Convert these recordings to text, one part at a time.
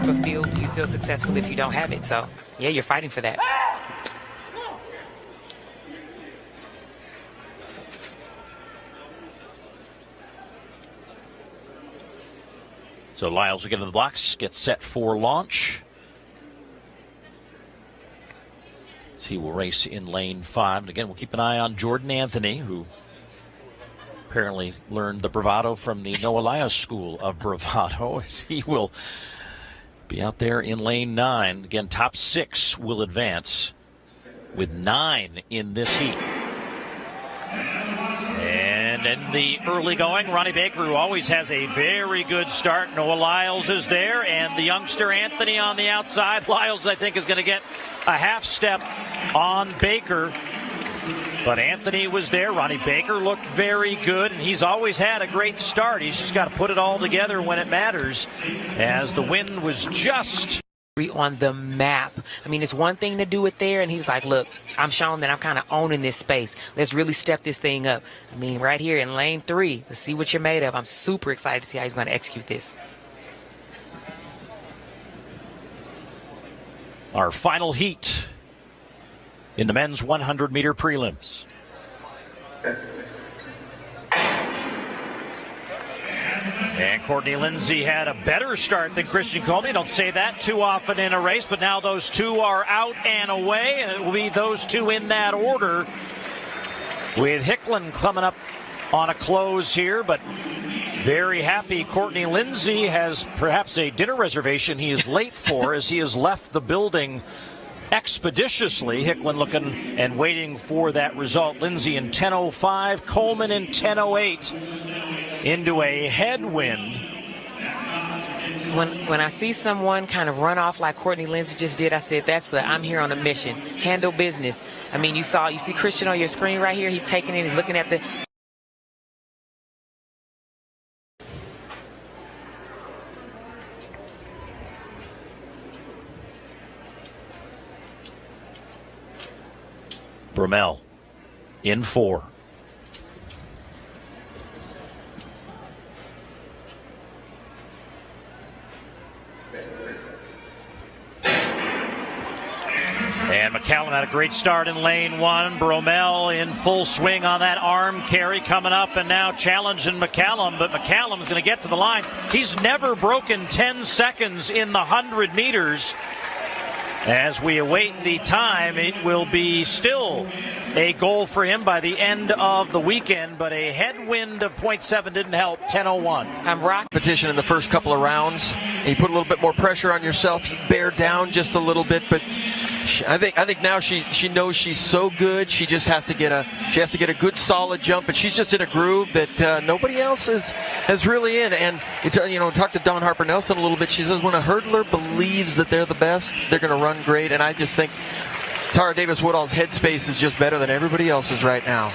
fulfilled? Do you feel successful if you don't have it? So, yeah, you're fighting for that. So Lyles will get in the blocks, gets set for launch. So he will race in lane 5. And again, we'll keep an eye on Jordan Anthony, who apparently learned the bravado from the Noah Lyles School of Bravado, as he will be out there in lane 9. Again, top 6 will advance with 9 in this heat. And in the early going, Ronnie Baker, who always has a very good start. Noah Lyles is there, and the youngster Anthony on the outside. Lyles, I think, is going to get a half step on Baker. But Anthony was there. Ronnie Baker looked very good, and he's always had a great start. He's just got to put it all together when it matters, as the wind was just on the map. I mean, it's one thing to do it there, and he was like, look, I'm showing that I'm kind of owning this space. Let's really step this thing up. I mean, right here in lane 3, let's see what you're made of. I'm super excited to see how he's going to execute this. Our final heat in the men's 100-meter prelims. And Courtney Lindsay had a better start than Christian Coleman. You don't say that too often in a race, but now those two are out and away, and it will be those two in that order, with Hicklin coming up on a close here. But very happy Courtney Lindsay has perhaps a dinner reservation he is late for, as he has left the building expeditiously. Hicklin looking and waiting for that result. Lindsay in 10:05, Coleman in 10:08. Into a headwind. When I see someone kind of run off like Courtney Lindsay just did, I said, I'm here on a mission. Handle business. I mean, you see Christian on your screen right here. He's taking it. He's looking at the... Bromell in 4. And McCallum had a great start in lane 1. Bromell in full swing on that arm carry coming up, and now challenging McCallum, but McCallum's going to get to the line. He's never broken 10 seconds in the 100 meters. As we await the time, it will be still a goal for him by the end of the weekend, but a headwind of 0.7 didn't help. 10:01. I'm rocking. Competition in the first couple of rounds. And you put a little bit more pressure on yourself. You bear down just a little bit, but I think now she knows she's so good. She just has to get a good solid jump, but she's just in a groove that nobody else has really in. And it's, talk to Dawn Harper Nelson a little bit. She says when a hurdler believes that they're the best, they're going to run great. And I just think Tara Davis Woodall's headspace is just better than everybody else's right now.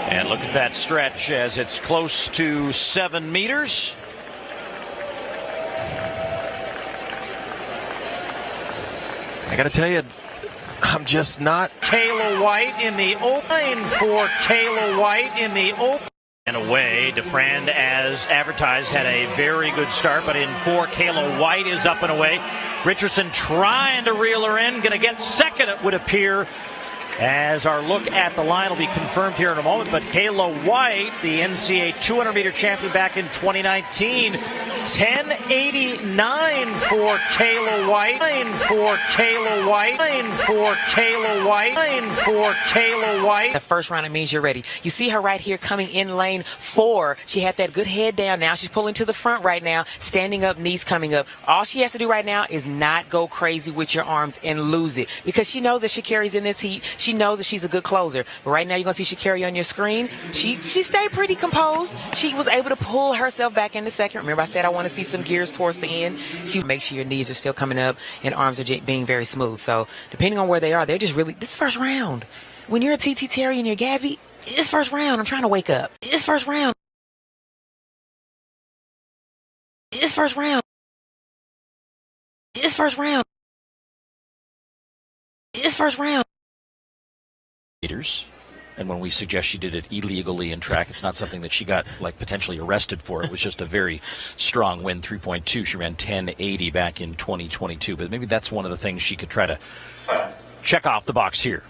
And look at that stretch as it's close to 7 meters. I got to tell you, I'm just not. Kayla White in the open for Kayla White in the open. And away, DeFrand, as advertised, had a very good start, but in 4, Kayla White is up and away. Richardson trying to reel her in, going to get second, it would appear, as our look at the line will be confirmed here in a moment. But Kayla White, the NCAA 200-meter champion back in 2019, 10:89 for Kayla White. 9 for Kayla White. 9 for Kayla White. 9 for Kayla White. The first round, it means you're ready. You see her right here coming in lane 4. She had that good head down. Now she's pulling to the front right now, standing up, knees coming up. All she has to do right now is not go crazy with your arms and lose it, because she knows that she carries in this heat. She knows that she's a good closer. But right now you're going to see Sha'Carri on your screen. She stayed pretty composed. She was able to pull herself back in the second. Remember I said I want to see some gears towards the end. She makes sure your knees are still coming up and arms are being very smooth. So depending on where they are, they're just really, this is first round. When you're a TT Terry and you're Gabby, it's first round. I'm trying to wake up. It's first round. It's first round. It's first round. It's first round. Meters And when we suggest she did it illegally in track, it's not something that she got potentially arrested for. It was just a very strong win, 3.2. She ran 10.80 back in 2022. But maybe that's one of the things she could try to check off the box here.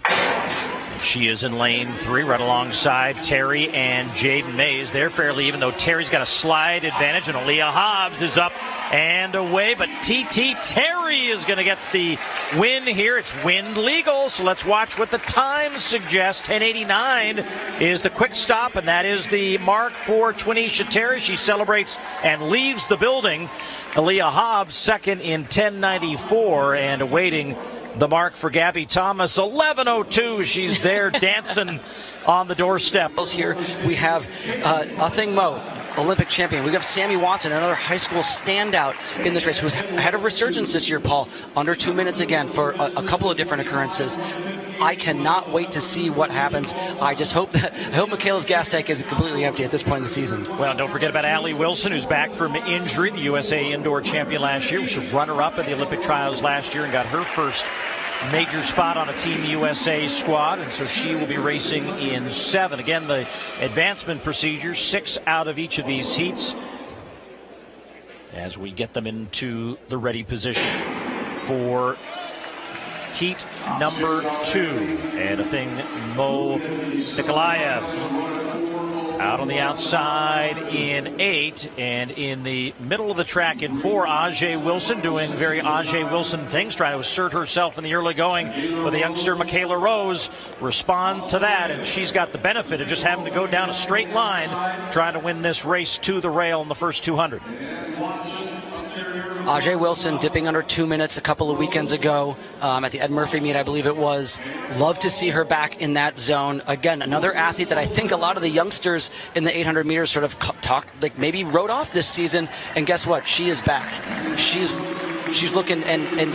She is in lane 3 right alongside Terry and Jaden Mays. They're fairly even, though Terry's got a slide advantage, and Aaliyah Hobbs is up and away. But TT Terry is going to get the win here. It's wind legal, so let's watch what the times suggest. 10:89 is the quick stop, and that is the mark for Twinisha Terry. She celebrates and leaves the building. Aaliyah Hobbs second in 10:94 and awaiting the mark for Gabby Thomas, 11:02. She's there dancing on the doorstep. Here we have Athing Mo, Olympic champion. We have Sammy Watson, another high school standout in this race, who's had a resurgence this year, Paul. Under 2 minutes again for a couple of different occurrences. I cannot wait to see what happens. I hope Michaela's gas tank is completely empty at this point in the season. Well, don't forget about Allie Wilson, who's back from injury, the USA indoor champion last year. She was runner-up in the Olympic trials last year and got her first major spot on a Team USA squad, and so she will be racing in 7. Again, the advancement procedures, 6 out of each of these heats as we get them into the ready position for heat number 2. And Athing Mo Nikolaev out on the outside in 8, and in the middle of the track in 4, Ajay Wilson doing very Ajay Wilson things, trying to assert herself in the early going, but the youngster Michaela Rose responds to that, and she's got the benefit of just having to go down a straight line trying to win this race to the rail in the first 200. Ajay Wilson dipping under 2 minutes a couple of weekends ago at the Ed Murphy meet, I believe it was. Love to see her back in that zone. Again, another athlete that I think a lot of the youngsters in the 800 meters sort of maybe wrote off this season. And guess what? She is back. She's looking, and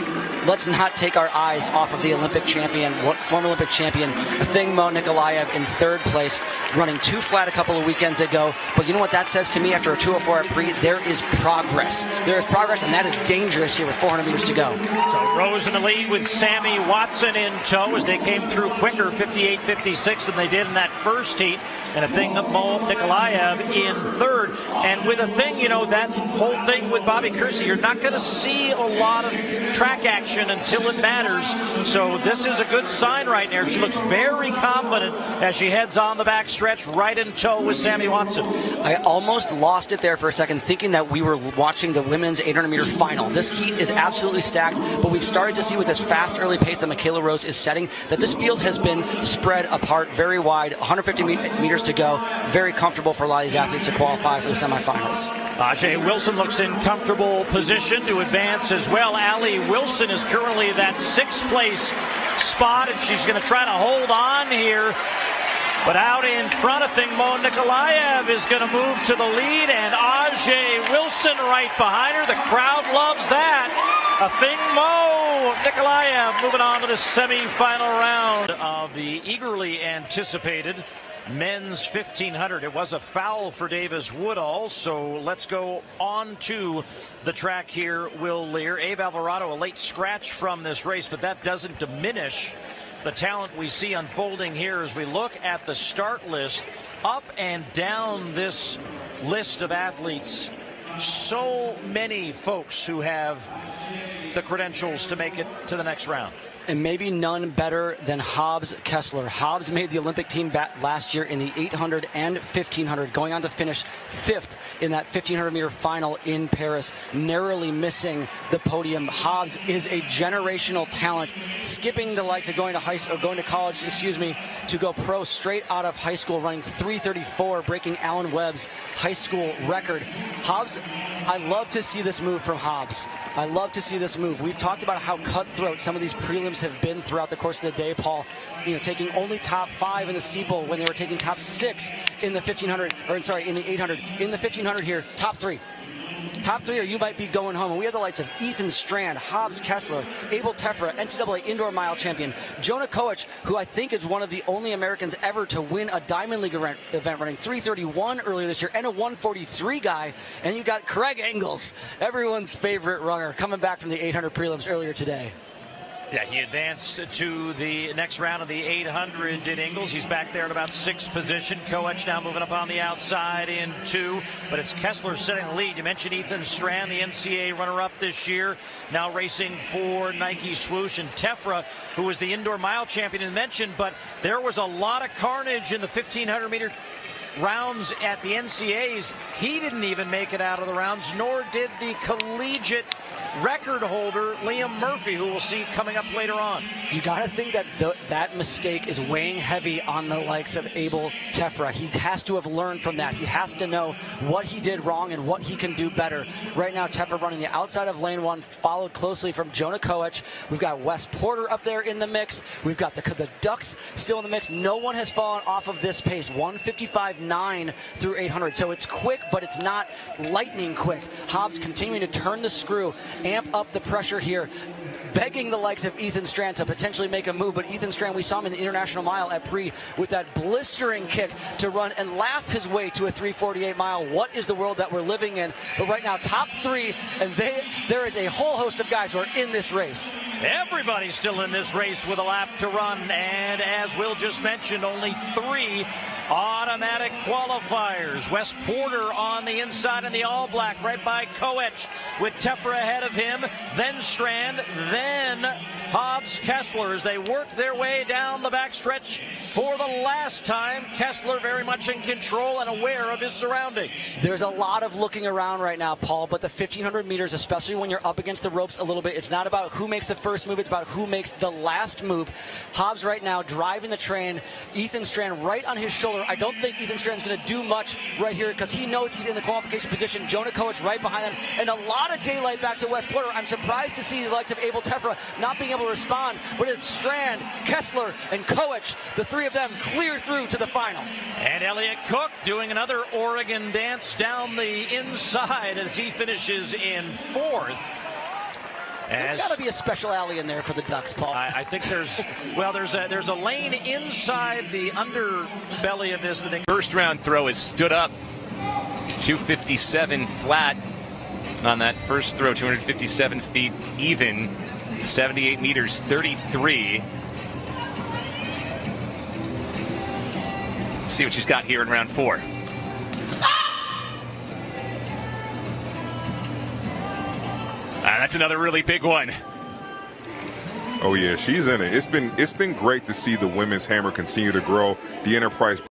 let's not take our eyes off of the Olympic champion, former Olympic champion, Athing Mo Nikolaev in 3rd place, running 2 flat a couple of weekends ago. But you know what that says to me after a 2:04 at Pre? There is progress. There is progress, and that is dangerous here with 400 meters to go. So Rose in the lead with Sammy Watson in tow as they came through quicker, 58-56 than they did in that first heat. And Athing Mo Nikolaev in 3rd. And with Athing, that whole thing with Bobby Kersey, you're not going to see a lot of track action until it matters. So this is a good sign right there. She looks very confident as she heads on the back stretch right in tow with Sammy Watson. I almost lost it there for a second, thinking that we were watching the women's 800-meter final. This heat is absolutely stacked, but we've started to see with this fast early pace that Michaela Rose is setting that this field has been spread apart very wide. 150 meters to go. Very comfortable for a lot of these athletes to qualify for the semifinals. Ajay Wilson looks in comfortable position to advance as well. Allie Wilson is currently that 6th place spot, and she's going to try to hold on here. But out in front, Athing Mo Nikolaev is going to move to the lead, and Ajay Wilson right behind her. The crowd loves that. Athing Mo Nikolaev moving on to the semifinal round of the eagerly anticipated men's 1500. It was a foul for Davis Woodall, so let's go on to the track here, Will Lear. Abe Alvarado, a late scratch from this race, but that doesn't diminish the talent we see unfolding here as we look at the start list, up and down this list of athletes. So many folks who have the credentials to make it to the next round. And maybe none better than Hobbs Kessler. Hobbs made the Olympic team last year in the 800 and 1500, going on to finish 5th in that 1500-meter final in Paris, narrowly missing the podium. Hobbs is a generational talent, skipping the likes of going to college, to go pro straight out of high school, running 3:34, breaking Alan Webb's high school record. Hobbs, I love to see this move from Hobbs. I love to see this move. We've talked about how cutthroat some of these prelims have been throughout the course of the day, Paul. Taking only top 5 in the steeple when they were taking top 6 in the 1500, in the 800. In the 1500 here, top 3. Top 3 or you might be going home. And we have the likes of Ethan Strand, Hobbs Kessler, Abel Tefra, NCAA Indoor Mile Champion, Jonah Koech, who I think is one of the only Americans ever to win a Diamond League event, running 3:31 earlier this year, and a 1:43 guy. And you got Craig Engels, everyone's favorite runner, coming back from the 800 prelims earlier today. Yeah, he advanced to the next round of the 800 in Ingles. He's back there at about 6th position. Koech now moving up on the outside in 2, but it's Kessler setting the lead. You mentioned Ethan Strand, the NCAA runner-up this year, now racing for Nike Swoosh, and Tefra, who was the indoor mile champion, and mentioned, but there was a lot of carnage in the 1,500-meter rounds at the NCAAs. He didn't even make it out of the rounds, nor did the collegiate record holder Liam Murphy, who we'll see coming up later on. You got to think that that mistake is weighing heavy on the likes of Abel Tefra. He has to have learned from that. He has to know what he did wrong and what he can do better. Right now, Tefra running the outside of lane 1, followed closely from Jonah Koech. We've got Wes Porter up there in the mix. We've got the Ducks still in the mix. No one has fallen off of this pace. 1:55.9 through 800. So it's quick, but it's not lightning quick. Hobbs continuing to turn the screw, amp up the pressure here, begging the likes of Ethan Strand to potentially make a move. But Ethan Strand, we saw him in the International Mile at Pre with that blistering kick to run and laugh his way to a 3:48 mile. What is the world that we're living in? But right now, top 3, and there is a whole host of guys who are in this race. Everybody's still in this race with a lap to run, and as Will just mentioned, only 3 automatic qualifiers. Wes Porter on the inside in the all-black, right by Koech, with Tefra ahead of him, then Strand, then Hobbs, Kessler, as they work their way down the backstretch for the last time. Kessler very much in control and aware of his surroundings. There's a lot of looking around right now, Paul, but the 1,500 meters, especially when you're up against the ropes a little bit, it's not about who makes the first move, it's about who makes the last move. Hobbs right now driving the train, Ethan Strand right on his shoulder. I don't think Ethan Strand's going to do much right here because he knows he's in the qualification position. Jonah Koech right behind him, and a lot of daylight back to Wes Porter. I'm surprised to see the likes of Abel Tefra not being able to respond, but it's Strand, Kessler, and Koech, the 3 of them clear through to the final. And Elliott Cook doing another Oregon dance down the inside as he finishes in 4th. There's got to be a special alley in there for the Ducks, Paul. I think there's a lane inside the underbelly of this. First round throw is stood up 257 flat on that first throw, 257 feet even, 78 meters 33. See what she's got here in round 4. That's another really big one. Oh yeah, she's in it. It's been great to see the women's hammer continue to grow. The Enterprise